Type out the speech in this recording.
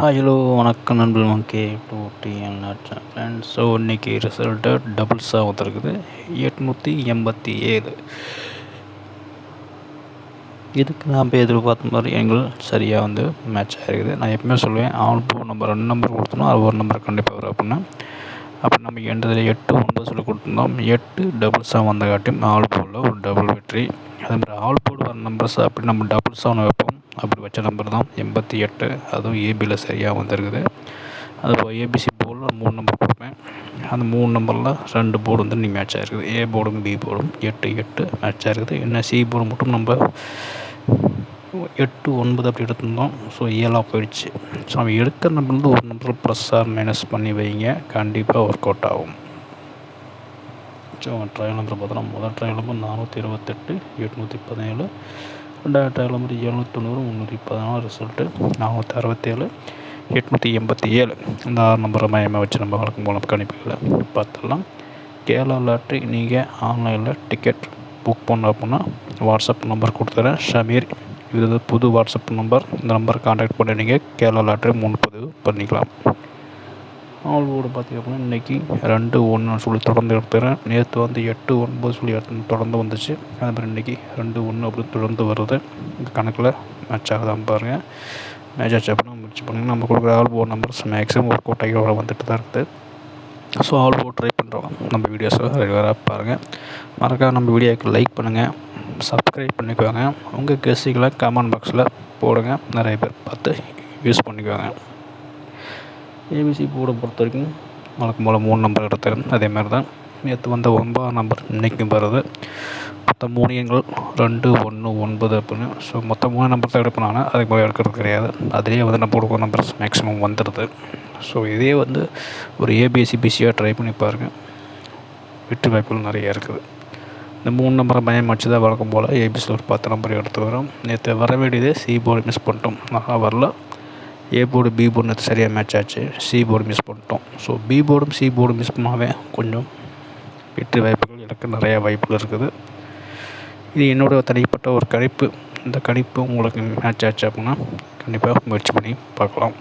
Hi hello வணக்கம் நண்பர்கள். Okay 2TN friends. So இன்றைக்கி ரிசல்ட்டு டபுள்ஸாக வந்துருக்குது 887. இதுக்கு நாம் எதிர்பார்த்த மாதிரி எங்கள் சரியாக வந்து மேட்ச் ஆகிருக்குது. நான் எப்பவுமே சொல்லுவேன், ஆல் போ நம்பர் 2 நம்பர் கொடுத்தோம்னா அது ஒரு நம்பர் கண்டிப்பாக வரும் அப்படின்னா. அப்போ நம்ம எண்டதில் 8 9 சொல்லி கொடுத்துருந்தோம். 8 டபுள்ஸாக வந்தகாட்டியும் ஆல் போவில் ஒரு டபுள் வெற்றி. அதே மாதிரி ஆல் போர்டு வர நம்பர்ஸ் அப்படி நம்ம டபுள்ஸாக ஒன்று வைப்போம். அப்படி வச்ச நம்பர் தான் 88. அதுவும் ஏபியில் சரியாக வந்துருக்குது. அதுபோல் ஏபிசி போர்டில் 3 நம்பர் கொடுப்பேன். அந்த 3 நம்பரில் 2 போர்டு வந்து நீ மேட்ச் ஆகிருக்குது. ஏ போர்டும் பி போர்டும் 8 8 மேட்ச் ஆகிருக்குது. இன்னும் சி போர்டு மட்டும் நம்ம 8 9 அப்படி எடுத்திருந்தோம். ஸோ 7 போயிடுச்சு. ஸோ நம்ம எடுக்கிற நம்பர்லேருந்து ஒரு நம்பர் ப்ளஸ் ஆர் மைனஸ் பண்ணி வைங்க, கண்டிப்பாக ஒர்க் அவுட் ஆகும். ஸோ ட்ரையல் நம்பர் பார்த்தோன்னா முதல் ட்ரையல் நம்பர் 428 817. ரெண்டாவது ட்ரையல் நம்பர் 790 314. ரிசல்ட்டு 467 887. இந்த 6 நம்பரை மையமாக வச்சு நம்ம வழக்கம் போல கணிப்புகளை பார்த்துடலாம். கேரளா லாட்ரி நீங்கள் ஆன்லைனில் டிக்கெட் புக் பண்ண அப்படின்னா வாட்ஸ்அப் நம்பர் கொடுத்துறேன், ஷமீர். இது புது வாட்ஸ்அப் நம்பர். இந்த நம்பரை கான்டாக்ட் பண்ணி நீங்கள் கேரளா லாட்ரி முன்பதிவு பண்ணிக்கலாம். ஆல் போர்டு பார்த்திங்க அப்படின்னா இன்றைக்கி 2 1 சொல்லி தொடர்ந்து எடுத்துக்கிறேன். நேற்று வந்து 8 9 சொல்லி தொடர்ந்து வந்துச்சு. அது மாதிரி இன்றைக்கி 2 1 அப்படி தொடர்ந்து வருது. இந்த கணக்கில் மேட்ச் ஆகுதான் பாருங்கள். மேட்ச் ஆச்சு அப்படின்னா முடிச்சு பண்ணுங்கள். நம்ம கொடுக்குற all board numbers maximum work out ஆகி வந்துட்டு தான் இருக்குது. ஸோ ஆல் போர்டு ட்ரை பண்ணுறோம். நம்ம வீடியோஸை ரெகுலராக பாருங்கள். மறக்காம நம்ம வீடியோவுக்கு லைக் பண்ணுங்கள், சப்ஸ்கிரைப் பண்ணிக்குவாங்க. உங்கள் கெஸ்ஸிகளை கமெண்ட் பாக்ஸில் போடுங்க, நிறைய பேர் பார்த்து யூஸ் பண்ணிக்குவாங்க. ஏபிசி போர்டை பொறுத்த வரைக்கும் வழக்கம் போல் 3 நம்பர் எடுத்துக்கிறேன். அதேமாதிரி தான் நேற்று வந்த 9 நம்பர் இன்றைக்கும் வருது. மொத்தம் 3 எண்கள் 2 1 9 அப்படின்னு. ஸோ மொத்தம் 3 நம்பர் தான் எடுப்பேன். நான் அதுக்கு போய் எடுக்கிறது கிடையாது. அதிலே வந்து நம்ம கொடுக்குற நம்பர்ஸ் மேக்ஸிமம் வந்துடுது. ஸோ இதே வந்து ஒரு ஏபிசிபிசியாக ட்ரை பண்ணி பாருங்கள், வெற்றி வாய்ப்புகள் நிறையா இருக்குது. இந்த 3 நம்பரை மையம் வச்சு தான் வழக்கம் போல் ஏபிசியில் ஒரு 10 நம்பர் எடுத்து வரும். நேற்று வர வேண்டியதே சி போர்டு மிஸ் பண்ணிட்டோம், நல்லா வரல. ஏ போர்டு பி போர்டு நேற்று சரியாக மேட்ச் ஆச்சு, சி போர்டு மிஸ் பண்ணிட்டோம். ஸோ பி போர்டும் சி போர்டும் மிஸ் பண்ணாவே கொஞ்சம் வெற்றி வாய்ப்புகள் எனக்கு நிறையா வாய்ப்புகள் இருக்குது. இது என்னோட தனிப்பட்ட ஒரு கணிப்பு. இந்த கணிப்பு உங்களுக்கு மேட்ச் ஆச்சு அப்படின்னா கண்டிப்பாக முயற்சி பண்ணி பார்க்கலாம்.